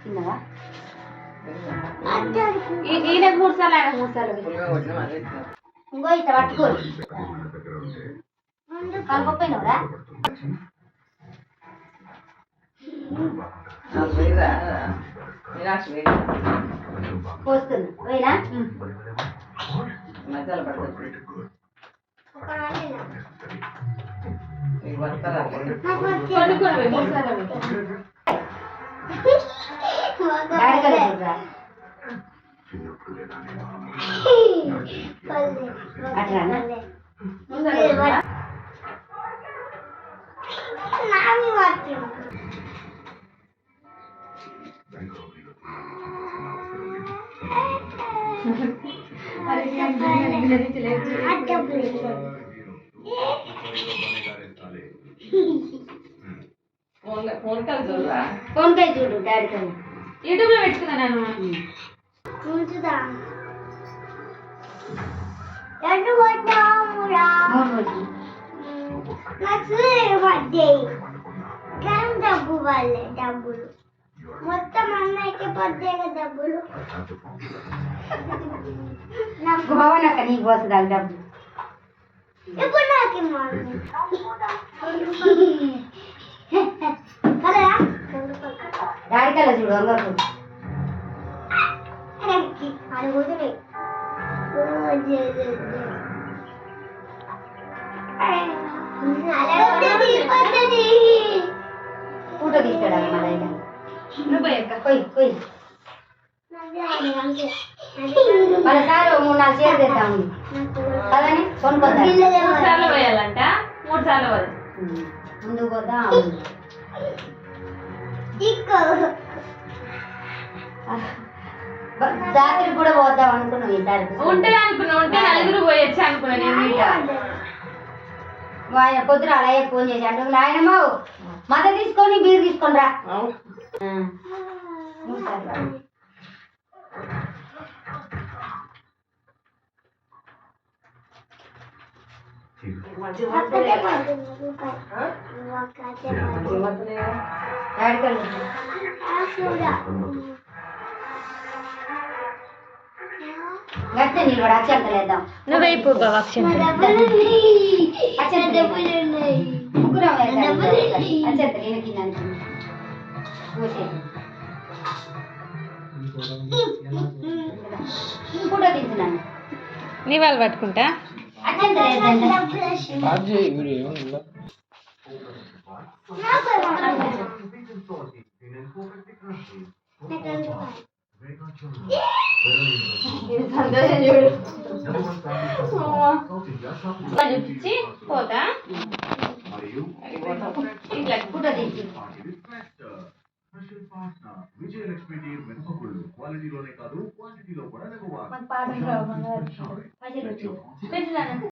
తిన్నవా ఈయనకు 3 సార్లు ఆయన 3 సార్లు ఇంకో ఇట్లా పట్టుకోరు కలపపోయినవరా పోస్తుంది పోయినా మధ్యలో పడుతుంది ఫోన్ కై చూడు డాడీ కై యూట్యూబ్ లో పెట్టుకున్నా నేను చూసుదా ఎటు వచ్చామురా నాకు వడ్డీ కం డబ్బు వాళ్ళే డబ్బులు మొత్తం అన్నయ్యకి పడ్డాయి డబ్బులు నాకు భావనక నీకు వస్తుందా డబ్బు ఇప్పుడు నాకు డాడీ కల్లా చూడు అంగకు అది వదిలే ఫోటో తీస్తాడా మన మనసారి 3-4 షేర్ చేద్దాము కదని కొనుక్కోద్దాం 3 సార్లు పోయాలంట 3 సార్లు పోదు ముందుకు పోదాం జాతర కూడా పోద్దాం అనుకున్నాం ఈసారి ఉంటుంది అనుకున్నా ఉంటే నలుగురు పోయొచ్చు అనుకున్నా నేను ఆయన పొద్దున అలాగే ఫోన్ చేసి అంటు నాయనమ్మ మత తీసుకొని బీర్ తీసుకొని రా గట్టే నిలబడి అక్షంతలేద్దాం నువ్వైపు బాబు అక్షంత ముగ్గురు అక్షంత నేను కింద ఫోటో తీసుకున్నాను నీ వాళ్ళు పట్టుకుంటా చూపించి పోతా ఇట్లా ఫోటో తీసి విజయలక్ష్మి మినపగుళ్ళు క్వాలిటీలోనే కాదు క్వాంటిటీలో కూడా